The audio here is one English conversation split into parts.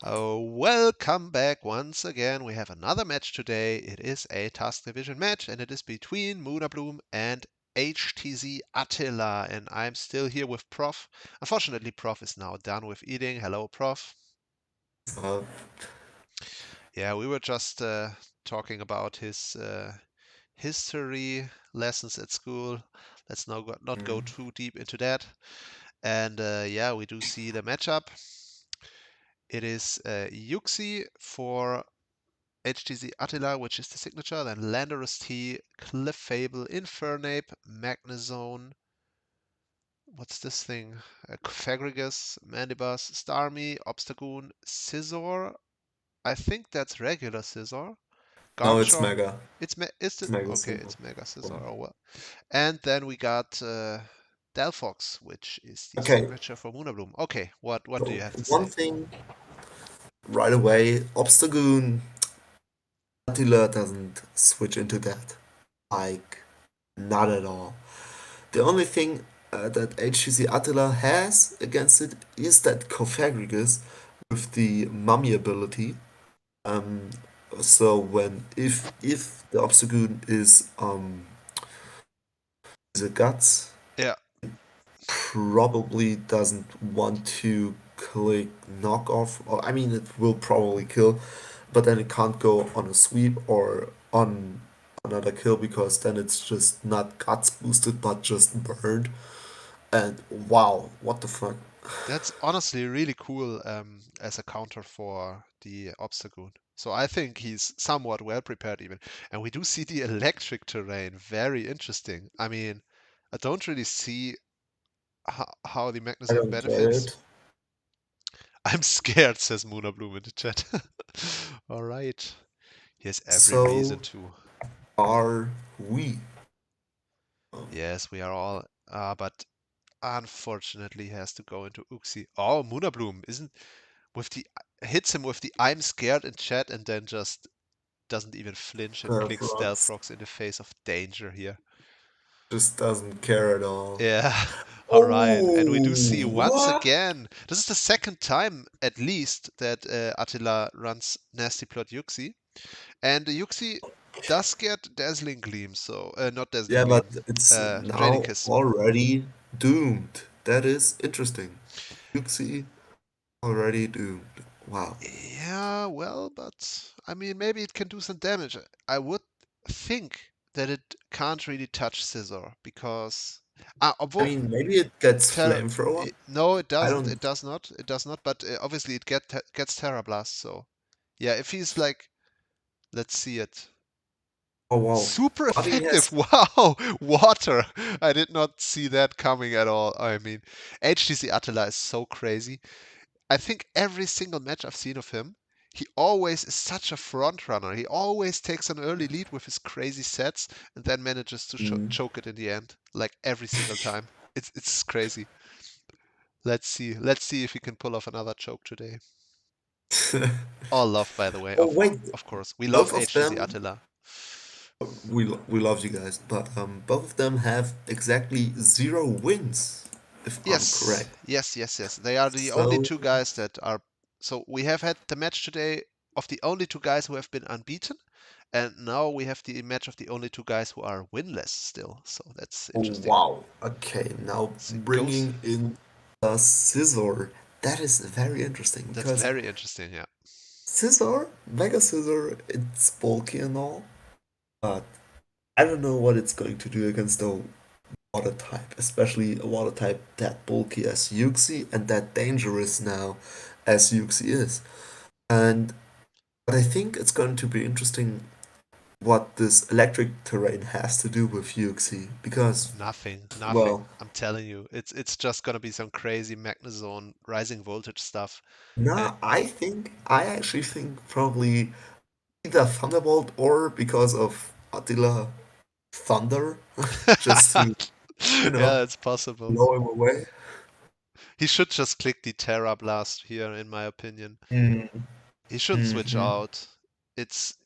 Oh, welcome back once again. We have another match today. It is a Task Division match, and it is between Moonabloom and HTZ Attila. And I'm still here with Prof. Unfortunately, Prof is now done with eating. Hello, Prof. Uh, Yeah, we were just talking about his history lessons at school. Let's not go mm, too deep into that. And yeah, we do see the matchup. It is Yuxi for HTZ Attila, which is the signature, then Landorus T, Cliff Fable, Infernape, Magnezone, what's this thing? Fagrigus, Mandibus, Starmie, Obstagoon, Scizor. I think that's regular Scizor. no, it's Garchomp. Mega. Is It's it? Mega Okay, Silver. it's Mega Scizor. Oh well. And then we got Delphox, which is the Okay, signature for Moonabloom. Okay, what do so you have to one say? thing right away, Obstagoon, Attila doesn't switch into that. Like, not at all. The only thing that HTC Attila has against it is that Cofagrigus with the Mummy ability. Um, so if the Obstagoon is a Guts, Yeah, probably doesn't want to click knockoff. Or, I mean, it will probably kill, but then it can't go on a sweep or on another kill because then it's just not guts boosted but just burned. And wow, what the fuck? that's honestly really cool as a counter for the Obstagoon. So I think he's somewhat well prepared even. And we do see the electric terrain, very interesting. I mean, I don't really see how the I Magnezone don't get benefits. it. I'm scared, says Moonabloom in the chat. All right. He has every reason So to. are we. Yes, we are all. But unfortunately, he has to go into Uxie. Oh, Moonabloom isn't with the hits him with the I'm scared in chat and then just doesn't even flinch and clicks Stealth Rocks Rocks in the face of danger here. just doesn't care at all. Yeah, all right. And we do see Oh, once what? again, this is the second time at least that Attila runs Nasty Plot Yuxi. And Yuxi does get Dazzling Gleam, so Yeah, not Dazzling but Gleam, it's now Draining Kiss. already doomed. That is interesting. Yuxi already doomed. Wow. Yeah, well, but I mean, maybe it can do some damage. I would think that it can't really touch Scizor because, I although mean, maybe it gets Terra, flamethrower. no, it I doesn't. don't. It does not. It does not. But obviously, it gets Terra Blast. So yeah, if he's like, let's see it. Oh wow. Super But he effective. has. Wow. Water. I did not see that coming at all. I mean, HTC Attila is so crazy. I think every single match I've seen of him, he always is such a front runner. He always takes an early lead with his crazy sets and then manages to Mm. choke it in the end, like every single time. It's crazy. Let's see. Let's see if he can pull off another choke today. All love, by the way. Oh wait, Of course, we love both of HTC them. Attila. We love you guys, but both of them have exactly 0 wins, if I'm Yes, correct. yes. They are the only So two guys that are. So we have had the match today of the only two guys who have been unbeaten, and now we have the match of the only two guys who are winless still. So that's oh interesting. wow. Okay, now So it goes. bringing in a scissor. That is very interesting That's because very interesting. Yeah. scissor, mega scissor, it's bulky and all, but I don't know what it's going to do against a water type, especially a water type that bulky as Yuxi and that dangerous now as Yuxi is. And but I think it's going to be interesting what this electric terrain has to do with Yuxi because, Nothing, nothing. well, I'm telling you, it's just gonna be some crazy Magnezone rising voltage stuff. And nah, I actually think probably either Thunderbolt or because of Attila Thunder, just to, you know, yeah, it's possible. blow him away. He should just click the Terra Blast here, in my opinion. Mm, He shouldn't switch hmm out. It's,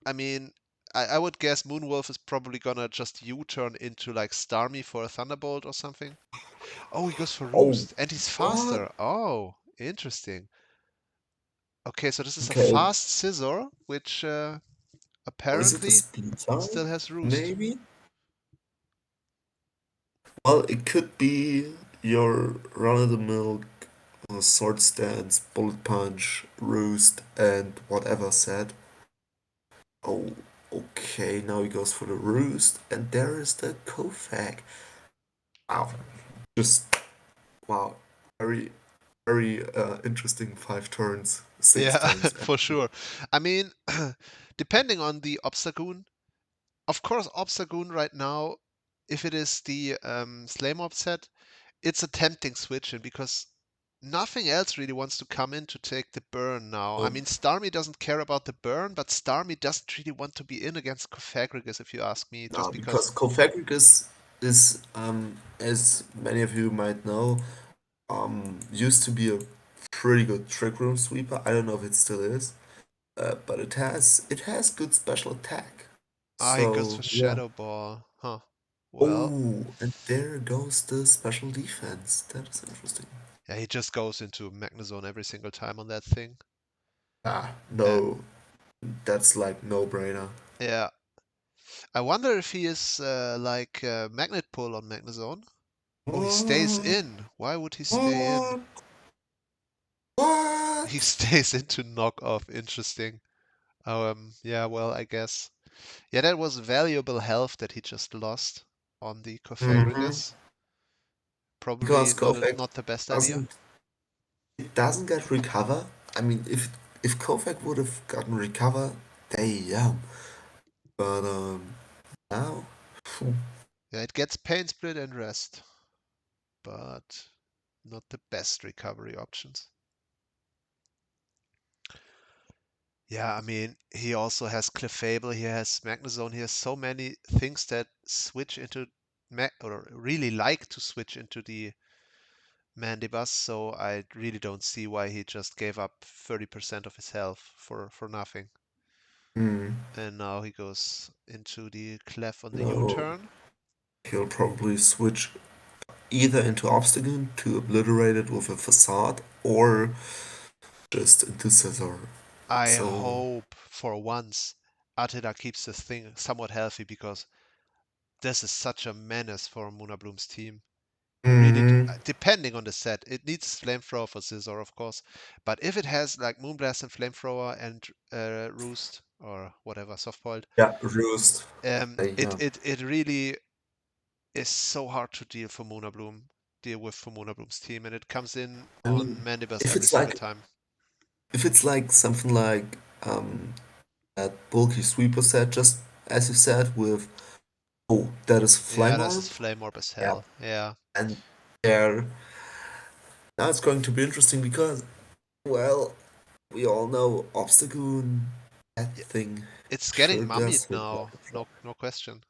I mean, I would guess Moonwolf is probably gonna just U-turn into like Starmie for a Thunderbolt or something. Oh, he goes for Oh, Roost, and he's what? faster. Oh, interesting. Okay, so this is a Okay, fast scissor, which or is it the apparently speed side? still has roost. Maybe? Well, it could be your run-of-the-mill sword stance, bullet punch, roost, and whatever set. Oh, okay, now he goes for the roost, and there is the Kofag. Wow, just wow, very, very interesting 5 turns, six Yeah, turns for actually. sure. I mean, depending on the Obstagoon, of course, Obstagoon right now, if it is the Slay Mob set, it's a tempting switch in because nothing else really wants to come in to take the burn now. I Oh, mean, Starmie doesn't care about the burn, but Starmie doesn't really want to be in against Cofagrigus, if you ask me, just no, because because Kofag is as many of you might know, used to be a pretty good trick room sweeper. I don't know if it still is, but it has good special attack. he goes So for yeah. Shadow Ball. Huh. Well, Oh, and there goes the special defense. That is interesting. yeah, he just goes into Magnezone every single time on that thing. Ah, Uh, no, that's like no-brainer. yeah. I wonder if he is like Magnet Pull on Magnezone. Oh, he stays What? in. Why would he stay in? What? He What? stays into knockoff. Interesting. Yeah, well, I guess. Yeah, that was valuable health that he just lost on the Mm-hmm. Cofagrigus. Probably Because not Kofag not the best idea. doesn't it doesn't get recover. I mean, if Kofag would have gotten recover, damn. But now, phew. Yeah, it gets Pain Split and Rest, but not the best recovery options. Yeah, I mean, he also has Clefable, he has Magnezone, he has so many things that switch into or really like to switch into the Mandibus, so I really don't see why he just gave up 30% of his health for nothing. Hmm, And now he goes into the Clef on the no, U-turn. he'll probably switch either into Obstagoon to obliterate it with a facade, or just into Scissor. I So, hope for once Attila keeps this thing somewhat healthy because this is such a menace for Moonabloom's team. I really, mm, depending on the set, it needs Flamethrower for Scizor, of course. But if it has like Moonblast and Flamethrower and Roost or whatever, Softboiled, yeah, Roost. Yeah. it really is so hard to deal with for Moonabloom's team, and it comes in I on mean, Mandibus if every it's single like time. if it's like something like that bulky sweeper set, just as you said, with oh, that is Yeah, Flame this is Orb. Flame Orb as Yeah, hell. Yeah. and there now it's going to be interesting because well, we all know Obstagoon, that Yeah, thing it's getting sure mummied does look like now. a trap. No question.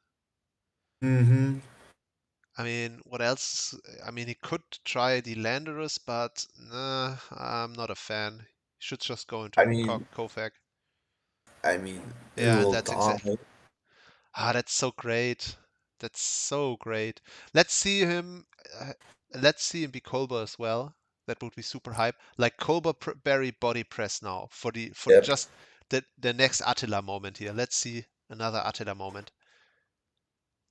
Mm-hmm. I mean, what else? I mean, he could try the Landorus, but nah, I'm not a fan. He should just go I into mean, Kofag. I mean, it Yeah, and will that's exactly. die. Ah, that's so great. That's so great. Let's see him. Uh, let's see him be Kolber as well. That would be super hype. Like Kolber Berry body press now for Yep. just the next Attila moment here. Let's see another Attila moment.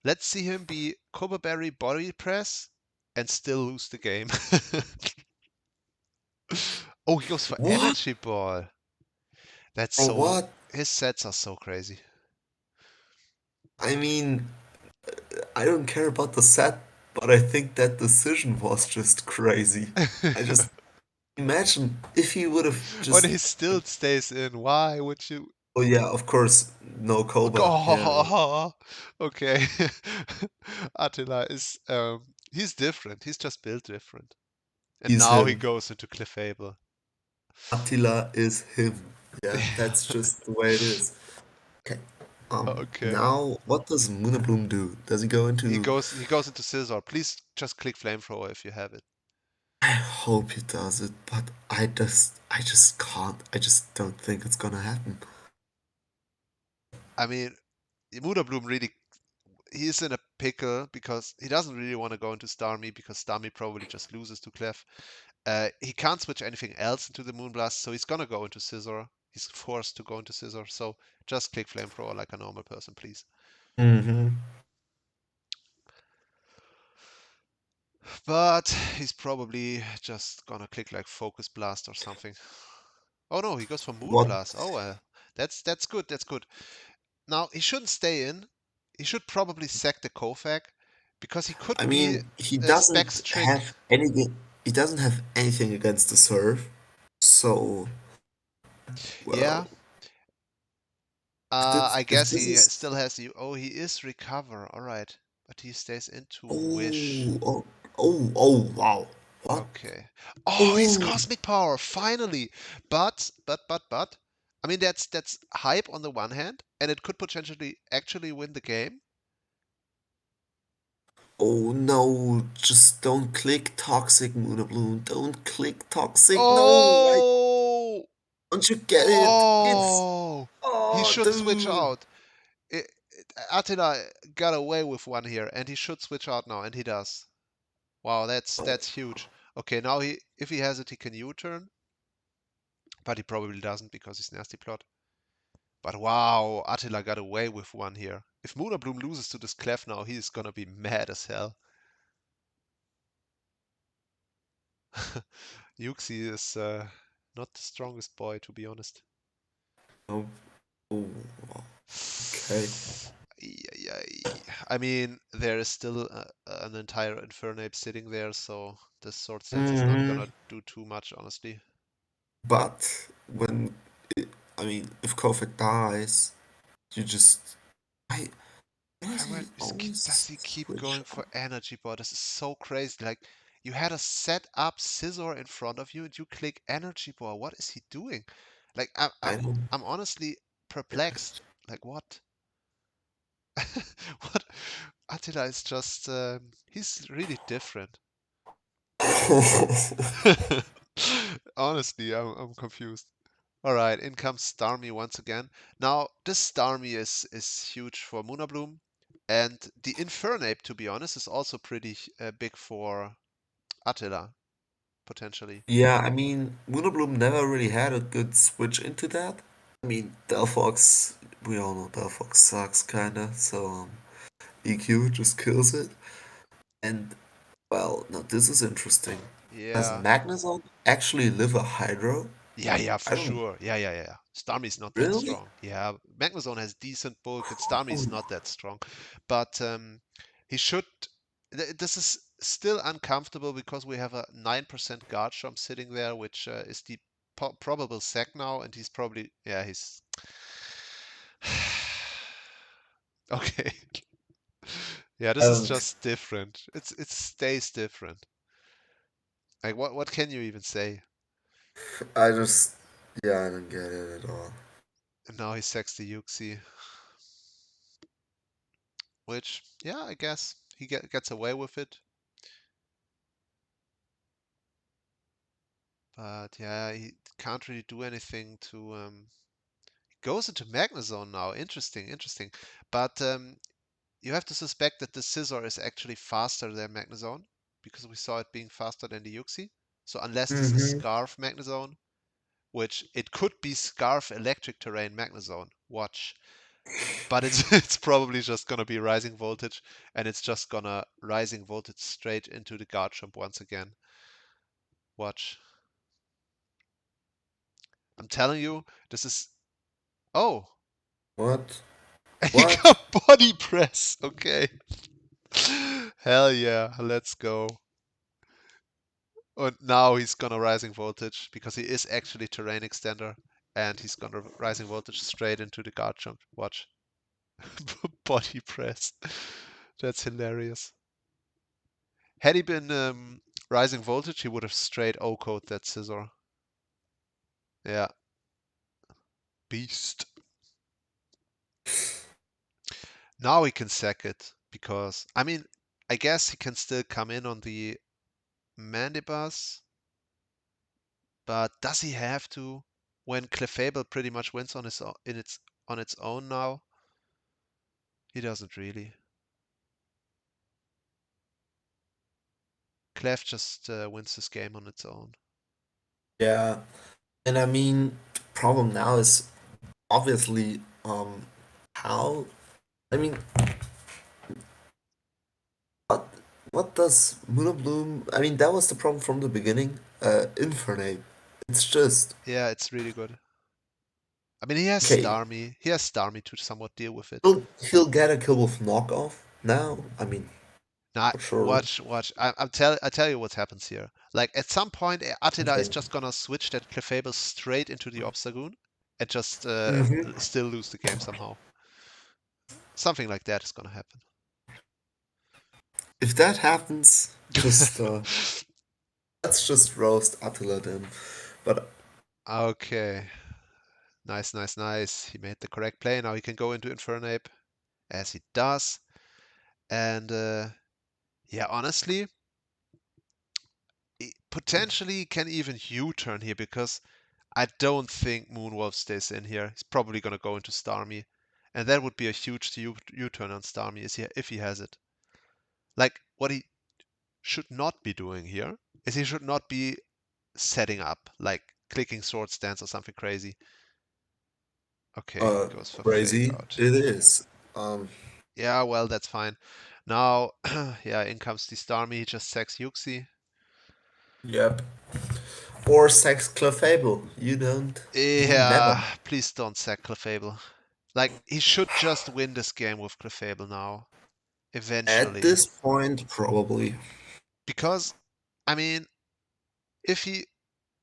Let's see him be Kolber Berry body press and still lose the game. Oh, he goes for What? Energy Ball. That's For so. what? His sets are so crazy. I mean, I don't care about the set, but I think that decision was just crazy. I just imagine if he would have When just. he still stays in, why would you? Oh yeah, of course, no Koba. Yeah, Oh, okay. Attila is he's different. He's just built different. And he's now he him. goes into Clefable. Attila is him. Yeah, that's just the way it is. Okay. Okay. Now what does Moonabloom do? Does he go into? He goes into Scizor. Please just click Flamethrower if you have it. I hope he does it, but I just can't. I just don't think it's gonna happen. I mean, Moonabloom really he's in a pickle because he doesn't really want to go into Starmie because Starmie probably just loses to Clef. He can't switch anything else into the Moonblast, so he's gonna go into Scissor. He's forced to go into Scissor, so just click Flamethrower like a normal person, please. Mm-hmm. But he's probably just gonna click like Focus Blast or something. Oh no, he goes for What? Moonblast. Oh, that's good. That's good. Now he shouldn't stay in. He should probably sack the Kofag because he could I be mean, he Specs doesn't trick. have anything. He doesn't have anything against the serve. So, Yeah, well, if this, I if guess this he is still has you. Oh, he is recover. All right, but he stays into Wish. oh oh oh wow, what? Okay. Oh, he's Oh Cosmic Power finally. But. I mean, that's hype on the one hand, and it could potentially actually win the game. oh no! Just don't click toxic, Moonabloom. Don't click toxic. No, why Oh, don't you get it? It's oh, he oh should switch dude. out. Attila got away with one here, and he should switch out now, and he does. Wow, Oh, that's huge. Okay, now if he has it, he can U-turn, but he probably doesn't because he's nasty plot. But wow, Attila got away with one here. If Moonabloom loses to this Clef now, he's gonna be mad as hell. Yuxi is not the strongest boy, to be honest. oh, oh, okay. I mean, there is still an entire Infernape sitting there, so this Sword Stance is not Hmm. gonna do too much, honestly. But when I mean, if Kofik dies, you just I why does Why he does always he keep switch going up? for Energy Ball? This is so crazy. Like, you had a set up Scizor in front of you and you click Energy Ball. What is he doing? Like, I don't. I'm honestly perplexed. Like, what? What? Attila is just, he's really different. Honestly, I'm confused. All right, in comes Starmie once again. Now, this Starmie is huge for Moonabloom, and the Infernape, to be honest, is also pretty big for Attila, potentially. Yeah, I mean, Moonabloom never really had a good switch into that. I mean, Delphox, we all know Delphox sucks kinda, so EQ just kills it. And well, now this is interesting. Does Yeah, Magnezone actually live a Hydro? yeah, for I don't sure. Yeah. Starmie's not that really. strong. Yeah, Magnezone has decent bulk, and Starmie's not that strong. But he should. This is still uncomfortable because we have a 9% guard jump sitting there, which is the probable sack now, and he's probably, yeah, he's okay. Yeah, I this is don't. just different. It stays different. Like, what can you even say? I just. Yeah, I don't get it at all. And now he sacks the Yuxi, which, yeah, I guess he gets away with it. But yeah, he can't really do anything to. He goes into Magnezone now. Interesting. But you have to suspect that the Scizor is actually faster than Magnezone because we saw it being faster than the Yuxi. So unless this is Mm-hmm. Scarf Magnezone, which it could be Scarf Electric Terrain Magnezone. Watch. But it's it's probably just gonna be Rising Voltage, and it's just gonna Rising Voltage straight into the guard jump once again. Watch. I'm telling you, this is. Oh, What? he What? got body press. Okay. Hell yeah, let's go. And now he's gonna Rising Voltage because he is actually Terrain Extender, and he's gonna Rising Voltage straight into the guard jump. Watch. Body press. That's hilarious. Had he been Rising Voltage, he would have straight O-code that Scizor. Yeah, beast. Now he can sack it because, I mean, I guess he can still come in on the Mandibus, but does he have to when Clefable pretty much wins on his on its own now? He doesn't really. Clef just wins this game on its own. Yeah, and I mean, the problem now is obviously how. I mean, what what does Moonabloom? I mean, that was the problem from the beginning. Infernape. It's just Yeah, it's really good. I mean, he has okay. Starmie. He has Starmie to somewhat deal with it. He'll get a kill with knockoff now. I mean, Now, for sure. watch. I tell you what happens here. Like at some point, Attila is Okay. just gonna switch that Clefable straight into the Obstagoon and just hmm still lose the game somehow. Something like that is gonna happen. If that happens, just let's just roast Attila then. But Okay. Nice, nice, nice. He made the correct play. Now he can go into Infernape, as he does. And yeah, honestly, potentially can even U-turn here because I don't think Moonwolf stays in here. He's probably gonna go into Starmie, and that would be a huge U-turn on Starmie if he has it. Like what he should not be doing here is he should not be setting up, like clicking Sword Stance or something crazy. Okay, he goes for Fake crazy Out. it is. Um, Yeah, well, that's fine. Now, yeah, in comes the Starmie. He just sacks Yuxi. yep. Or Sex Clefable. You never. Yeah, please don't sack Clefable. Like, he should just win this game with Clefable now, At eventually. this point, probably. Because, I mean, if he.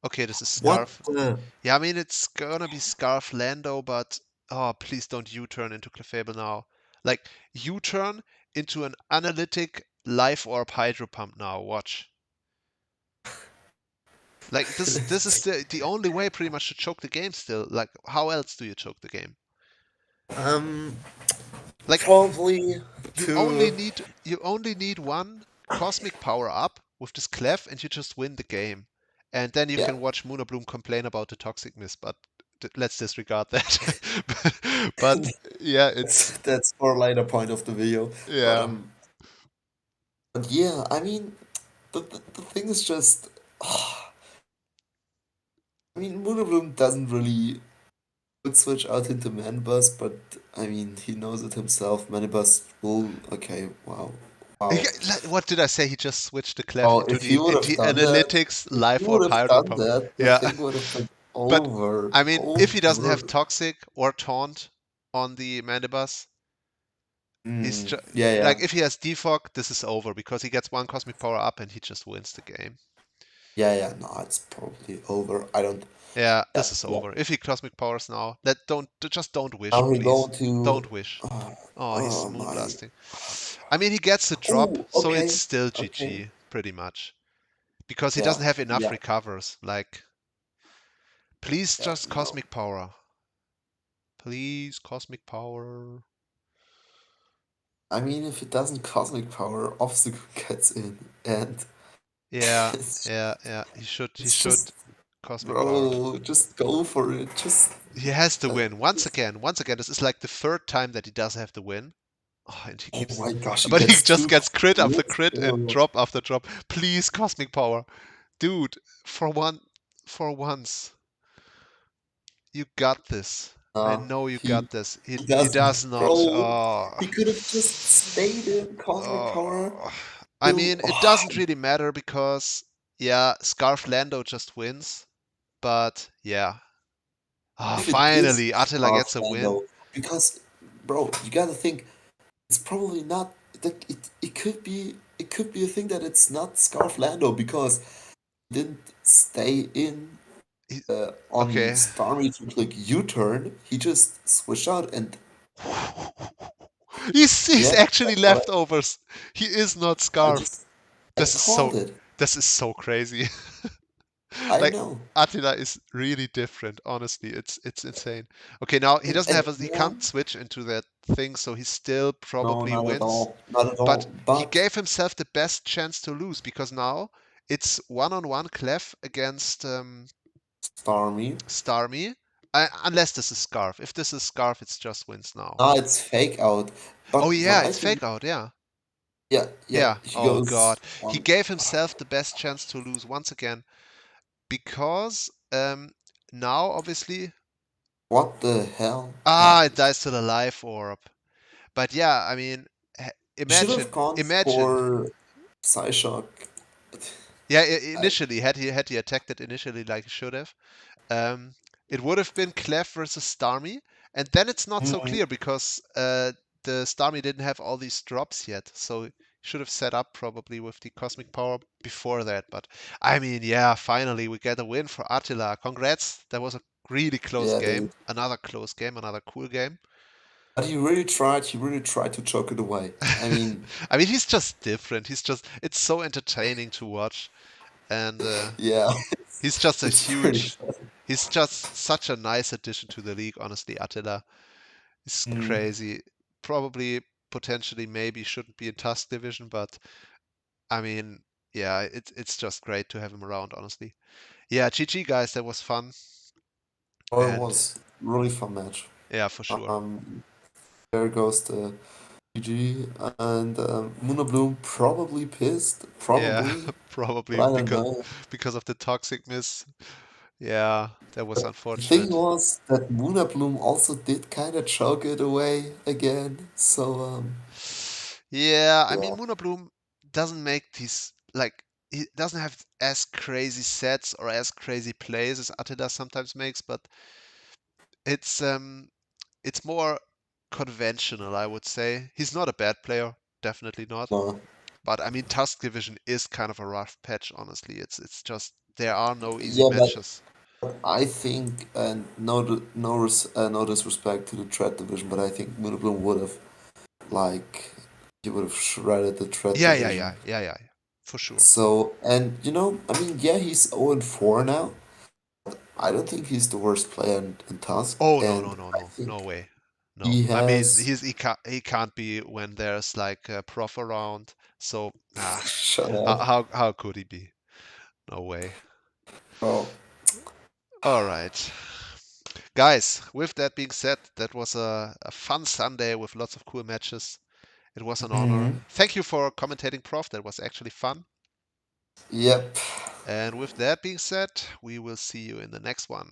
Okay, this is What Scarf. the? Yeah, I mean, it's gonna be Scarf Lando, but. Oh, please don't U turn into Clefable now. Like, U turn into an analytic Life Orb Hydro Pump now. Watch. Like this is the only way pretty much to choke the game still. Like how else do you choke the game? um, Like Probably to. you only need one cosmic power up with this clef and you just win the game. And then you Yeah, can watch Moonabloom complain about the toxic miss, but let's disregard that. But yeah, it's that's for later point of the video. But yeah. um, but yeah, I mean, the thing is just, I mean, Moonabloom doesn't really would switch out into Manibus, but I mean, he knows it himself. Manibus will, okay, wow, wow. What did I say? He just switched the clef Oh, into if he would have the done that, analytics if he life would orb have hydro done pump. that, the Yeah. thing would have been But over, I mean, if he doesn't have over. toxic or taunt on the Mandibus, Yeah, yeah, like if he has defog, this is over because he gets one cosmic power up and he just wins the game. yeah, yeah. No, it's probably over. I don't. Yeah, Yeah, this is yeah. over. If he cosmic powers now, let don't just don't wish, Now we're please. going to. Don't wish. Oh, Oh, he's oh my. moonblasting. I mean, he gets the drop, Oh, so it's okay, still okay. GG pretty much because he Yeah, doesn't have enough yeah, recovers. Like, please yeah. just No. cosmic power. Please cosmic power. I mean, if it doesn't cosmic power, obstacle gets in, and Yeah, it's yeah. He it's should just, cosmic power. bro, just go for it. Just, He has to uh, win once again. This is like the third time that he does have to win. Oh, and he oh keeps, my gosh, he but he gets just two gets crit after crits. crit and drop after drop. Please, cosmic power, dude. For once, you got this. I Nah, know you he got this. he He doesn't, does not. bro. He could have just stayed in cosmic power. Oh. I He'll, mean, it doesn't really matter because yeah, Scarf Lando just wins. But yeah. Ah, if it is finally, Attila Scarf gets a win. Lando, because, bro, you gotta think it's probably not. Like it could be a thing that it's not Scarf Lando because he didn't stay in He- on okay. Starmie to click U-turn. He just switched out, and He's yeah, actually that's what leftovers. He is not I Scarf. just I This is so called it. this is so crazy. I Like know, Attila is really different, honestly. It's insane. Okay, now he doesn't and have he yeah, can't switch into that thing, so he still no, probably not at wins. all, not at But all. he But gave himself the best chance to lose because now it's one-on-one Clef against Starmie, Starmie. Unless this is Scarf. If this is Scarf, it's just wins now. it's fake out. Oh But what yeah, I it's think fake out, yeah. Yeah, yeah. Yeah. He Oh goes God. He on. gave himself the best chance to lose once again because now obviously What the hell it happened? dies to the life orb. But yeah, I mean, He should have imagine, gone imagine. for Psyshock. Yeah, I, initially, had he attacked it initially like he should have, um, it would have been Clef versus Starmie, and then it's not so Mhm. clear because the Starmie didn't have all these drops yet, so he should have set up probably with the Cosmic Power before that. But I mean, yeah, finally we get a win for Attila. Congrats! That was a really close Yeah, dude. game, another close game, another cool game. But he really tried. He really tried to choke it away. I mean, I mean, he's just different. It's so entertaining to watch, and yeah, he's just a it's very huge, funny. he's just such a nice addition to the league, honestly, Attila. It's Mm. crazy. Probably, potentially, maybe shouldn't be in Tusk division, but I mean, yeah, it's just great to have him around, honestly. Yeah, GG guys, that was fun, Oh, it and was really fun match. yeah, for sure. Um, there goes the GG, and Moonabloom probably pissed, Yeah, probably, but probably I don't know. because of the toxic miss. Yeah, that was The thing unfortunate. was that Moonabloom also did kind of choke it away again. So Yeah, I yeah, mean, Moonabloom doesn't make these like he doesn't have as crazy sets or as crazy plays as Attila sometimes makes, but it's um it's more conventional, I would say. He's not a bad player, definitely not. no. But I mean, Tusk Division is kind of a rough patch, honestly. It's just there are no easy Yeah, but matches. I think, and no disrespect to the Threat division, but I think Moonabloom would have like he would have shredded the Threat Yeah, yeah, yeah, division. yeah, yeah, yeah, for sure. So, and I mean, yeah, he's 0-4 now. I don't think he's the worst player in Tusk, Oh no, and no, no, I no, no think way. No, he I mean has. he can't be when there's like a prof around. So Shut how up. how could he be? No way. Oh. All right, guys. With that being said, that was a fun Sunday with lots of cool matches. It was an honor. Mhm. Thank you for commentating, Prof. That was actually fun. Yep. And with that being said, we will see you in the next one.